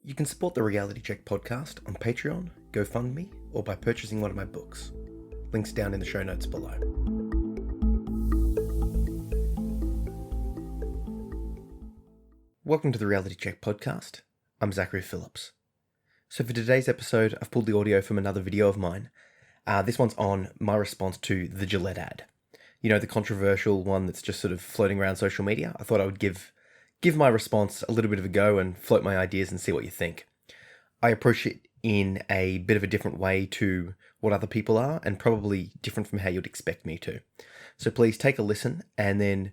You can support the Reality Check podcast on Patreon, GoFundMe, or by purchasing one of my books. Links down in the show notes below. Welcome to the Reality Check podcast. I'm Zachary Phillips. So for today's episode, I've pulled the audio from another video of mine. This one's on my response to the Gillette ad. You know, the controversial one that's just sort of floating around social media. I thought I would give my response a little bit of a go and float my ideas and see what you think. I approach it in a bit of a different way to what other people are, and probably different from how you'd expect me to. So please take a listen and then,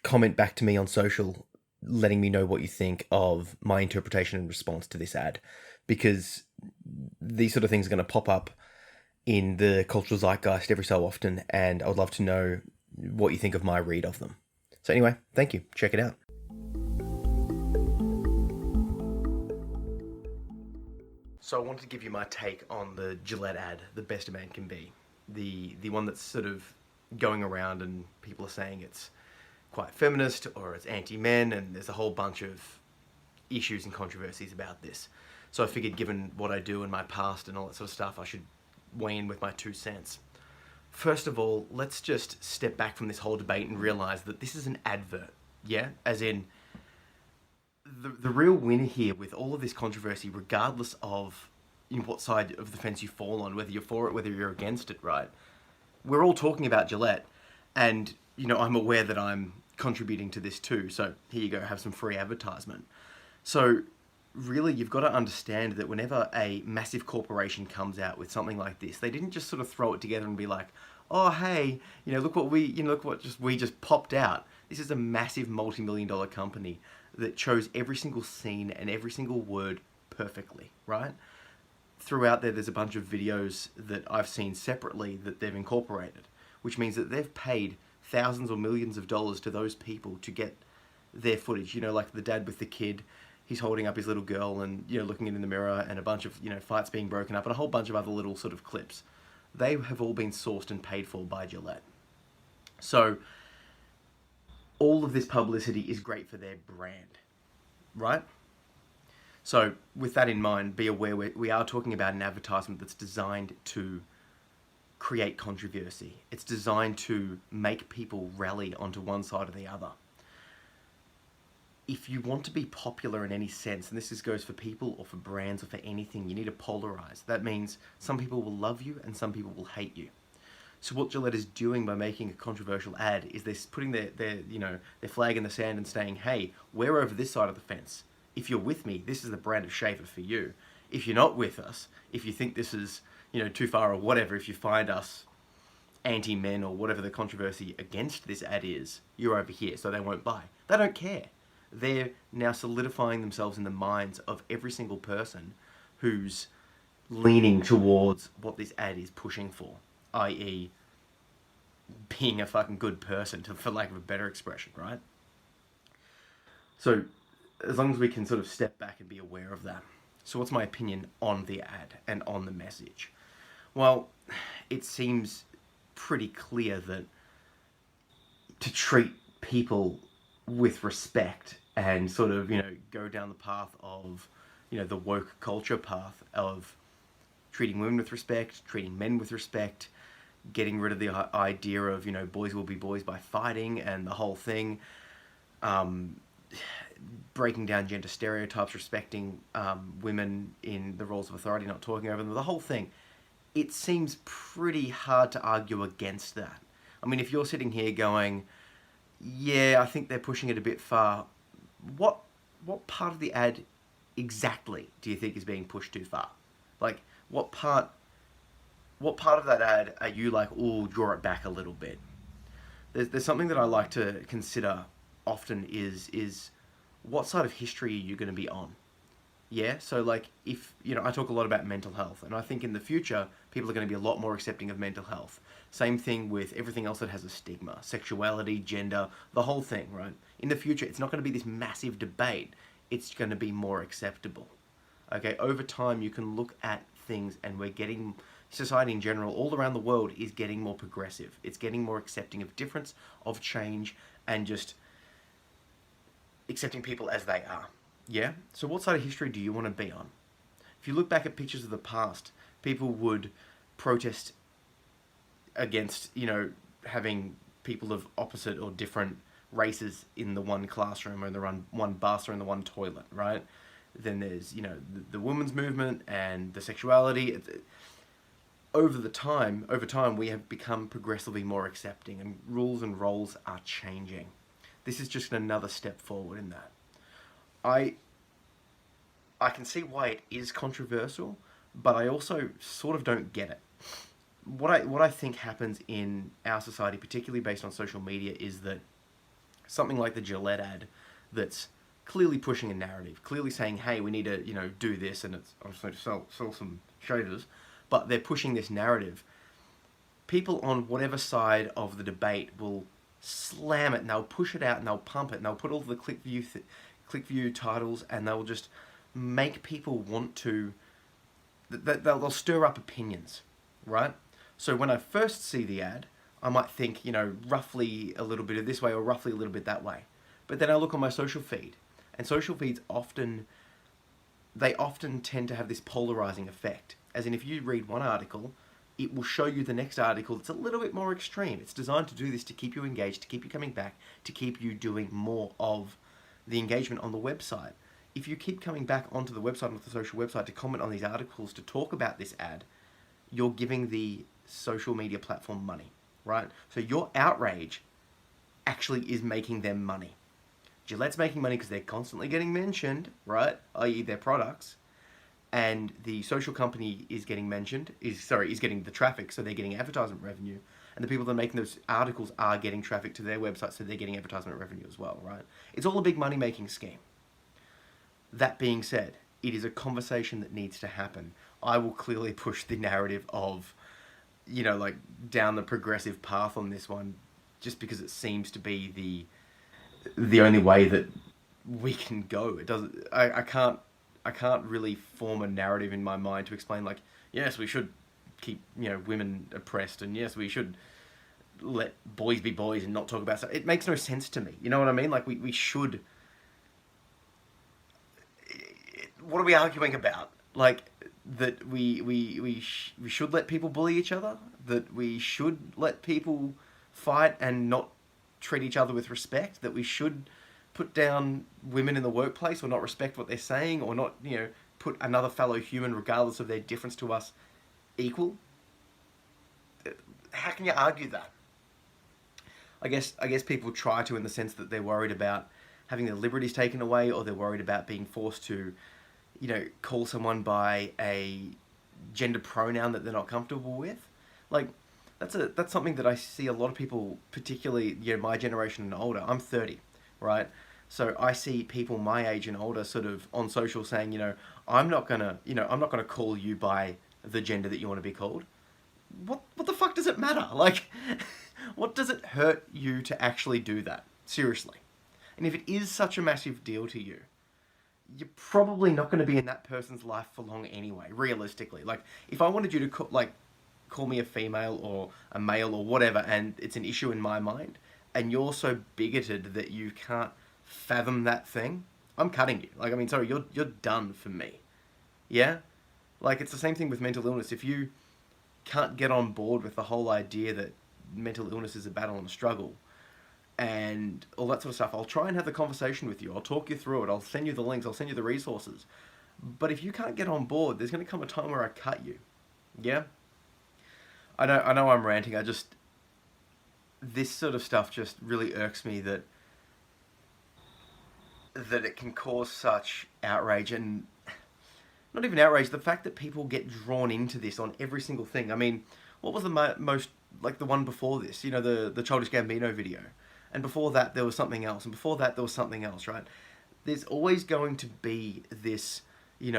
comment back to me on social, letting me know what you think of my interpretation and response to this ad, because these sort of things are going to pop up in the cultural zeitgeist every so often, and I would love to know what you think of my read of them. So anyway, thank you. Check it out. So I wanted to give you my take on the Gillette ad, The Best a Man Can Be. The one that's sort of going around and people are saying it's quite feminist or it's anti-men, and there's a whole bunch of issues and controversies about this. So I figured, given what I do in my past and all that sort of stuff, I should weigh in with my 2 cents. First of all, let's just step back from this whole debate and realize that this is an advert, yeah? As in, the real winner here with all of this controversy, regardless of what side of the fence you fall on, whether you're for it, whether you're against it, right? We're all talking about Gillette, and, I'm aware that I'm contributing to this too, so here you go, have some free advertisement. So, really, you've got to understand that whenever a massive corporation comes out with something like this, they didn't just sort of throw it together and be like, oh, hey, look what we just popped out. This is a massive multi-million-dollar company that chose every single scene and every single word perfectly, right? Throughout there's a bunch of videos that I've seen separately that they've incorporated, which means that they've paid thousands or millions of dollars to those people to get their footage. Like the dad with the kid, he's holding up his little girl and, looking in the mirror, and a bunch of, fights being broken up, and a whole bunch of other little sort of clips. They have all been sourced and paid for by Gillette. So all of this publicity is great for their brand, right? So with that in mind, be aware we are talking about an advertisement that's designed to create controversy. It's designed to make people rally onto one side or the other. If you want to be popular in any sense, and this goes for people or for brands or for anything, you need to polarize. That means some people will love you and some people will hate you. So what Gillette is doing by making a controversial ad is they're putting their flag in the sand and saying, hey, we're over this side of the fence. If you're with me, this is the brand of shaver for you. If you're not with us, if you think this is too far or whatever, if you find us anti-men or whatever the controversy against this ad is, you're over here, so they won't buy. They don't care. They're now solidifying themselves in the minds of every single person who's leaning towards what this ad is pushing for, i.e. being a fucking good person, for lack of a better expression, right? So, as long as we can sort of step back and be aware of that. So what's my opinion on the ad and on the message? Well, it seems pretty clear that to treat people with respect and sort of, go down the path of, the woke culture path of treating women with respect, treating men with respect, getting rid of the idea of, boys will be boys by fighting and the whole thing, breaking down gender stereotypes, respecting women in the roles of authority, not talking over them, the whole thing. It seems pretty hard to argue against that. I mean, if you're sitting here going, yeah, I think they're pushing it a bit far, what part of the ad exactly do you think is being pushed too far? Like, what part of that ad are you like, oh, draw it back a little bit? There's something that I like to consider often is what side of history are you going to be on? Yeah, so like if, I talk a lot about mental health, and I think in the future, people are going to be a lot more accepting of mental health. Same thing with everything else that has a stigma, sexuality, gender, the whole thing, right? In the future, it's not going to be this massive debate. It's going to be more acceptable. Okay, over time, you can look at things and society in general, all around the world, is getting more progressive. It's getting more accepting of difference, of change, and just accepting people as they are. Yeah? So what side of history do you want to be on? If you look back at pictures of the past, people would protest against, having people of opposite or different races in the one classroom or in the one bus or in the one toilet, right? Then there's, the women's movement and the sexuality. Over time, we have become progressively more accepting, and rules and roles are changing. This is just another step forward in that. I I can see why it is controversial, but I also sort of don't get it. What I think happens in our society, particularly based on social media, is that something like the Gillette ad, that's clearly pushing a narrative, clearly saying, "Hey, we need to do this," and I'm just going to sell some shavers, but they're pushing this narrative. People on whatever side of the debate will slam it, and they'll push it out, and they'll pump it, and they'll put all the click view titles, and they'll just make people want to. They'll stir up opinions, right? So when I first see the ad, I might think, roughly a little bit of this way or roughly a little bit that way. But then I look on my social feed, and social feeds often tend to have this polarizing effect. As in, if you read one article, it will show you the next article that's a little bit more extreme. It's designed to do this to keep you engaged, to keep you coming back, to keep you doing more of the engagement on the website. If you keep coming back onto the website, onto the social website, to comment on these articles, to talk about this ad, you're giving the social media platform money, right? So your outrage actually is making them money. Gillette's making money because they're constantly getting mentioned, right? I.e. their products. And the social company is getting mentioned, is getting the traffic, so they're getting advertisement revenue. And the people that are making those articles are getting traffic to their website, so they're getting advertisement revenue as well, right? It's all a big money-making scheme. That being said, it is a conversation that needs to happen. I will clearly push the narrative of, down the progressive path on this one, just because it seems to be the only way that we can go. It doesn't. I can't really form a narrative in my mind to explain, like, yes, we should keep women oppressed, and yes, we should let boys be boys and not talk about stuff. It makes no sense to me. You know what I mean? Like, we should. What are we arguing about? Like, that we should let people bully each other? That we should let people fight and not treat each other with respect? That we should put down women in the workplace, or not respect what they're saying, or not, put another fellow human, regardless of their difference to us, equal? How can you argue that? I guess people try to, in the sense that they're worried about having their liberties taken away, or they're worried about being forced to, call someone by a gender pronoun that they're not comfortable with. Like, that's something that I see a lot of people, particularly, my generation and older. I'm 30, right? So I see people my age and older sort of on social saying, I'm not gonna call you by the gender that you want to be called. What the fuck does it matter? Like, what does it hurt you to actually do that? Seriously. And if it is such a massive deal to you, you're probably not going to be in that person's life for long anyway, realistically. Like, if I wanted you to call me a female or a male or whatever, and it's an issue in my mind, and you're so bigoted that you can't fathom that thing, I'm cutting you. Like, I mean, sorry, you're done for me. Yeah? Like, it's the same thing with mental illness. If you can't get on board with the whole idea that mental illness is a battle and a struggle, and all that sort of stuff, I'll try and have the conversation with you. I'll talk you through it. I'll send you the links. I'll send you the resources. But if you can't get on board, there's going to come a time where I cut you. Yeah? I know I'm ranting. This sort of stuff just really irks me, that it can cause such outrage, and not even outrage, the fact that people get drawn into this on every single thing. I mean, what was the most, like, the one before this? The Childish Gambino video. And before that, there was something else. And before that, there was something else, right? There's always going to be this, this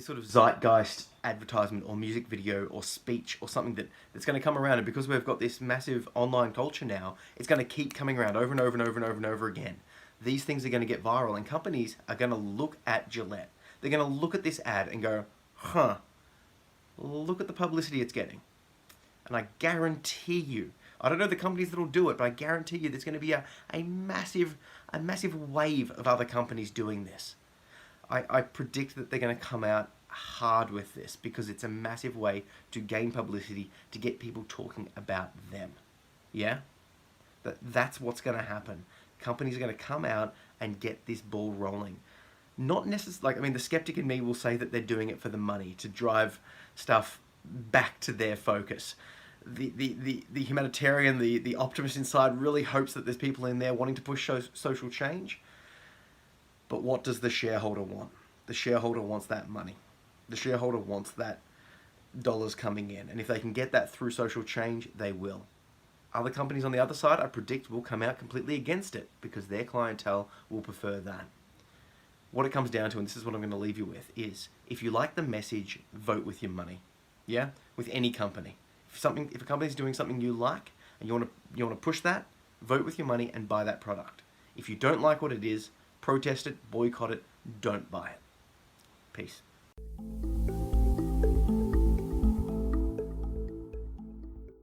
sort of zeitgeist advertisement or music video or speech or something that's going to come around. And because we've got this massive online culture now, it's going to keep coming around over and over and over and over and over again. These things are going to get viral, and companies are going to look at Gillette. They're going to look at this ad and go, look at the publicity it's getting. And I guarantee you, I don't know the companies that'll do it, but I guarantee you there's going to be a massive wave of other companies doing this. I predict that they're going to come out hard with this because it's a massive way to gain publicity, to get people talking about them. Yeah? That's what's going to happen. Companies are going to come out and get this ball rolling. Not necessarily, the skeptic in me will say that they're doing it for the money, to drive stuff back to their focus. The humanitarian, the optimist inside really hopes that there's people in there wanting to push social change. But what does the shareholder want? The shareholder wants that money. The shareholder wants that dollars coming in. And if they can get that through social change, they will. Other companies on the other side, I predict, will come out completely against it because their clientele will prefer that. What it comes down to, and this is what I'm going to leave you with, is if you like the message, vote with your money. Yeah? With any company. If a company's doing something you like and you want to push that, vote with your money and buy that product. If you don't like what it is, protest it, boycott it, don't buy it. Peace.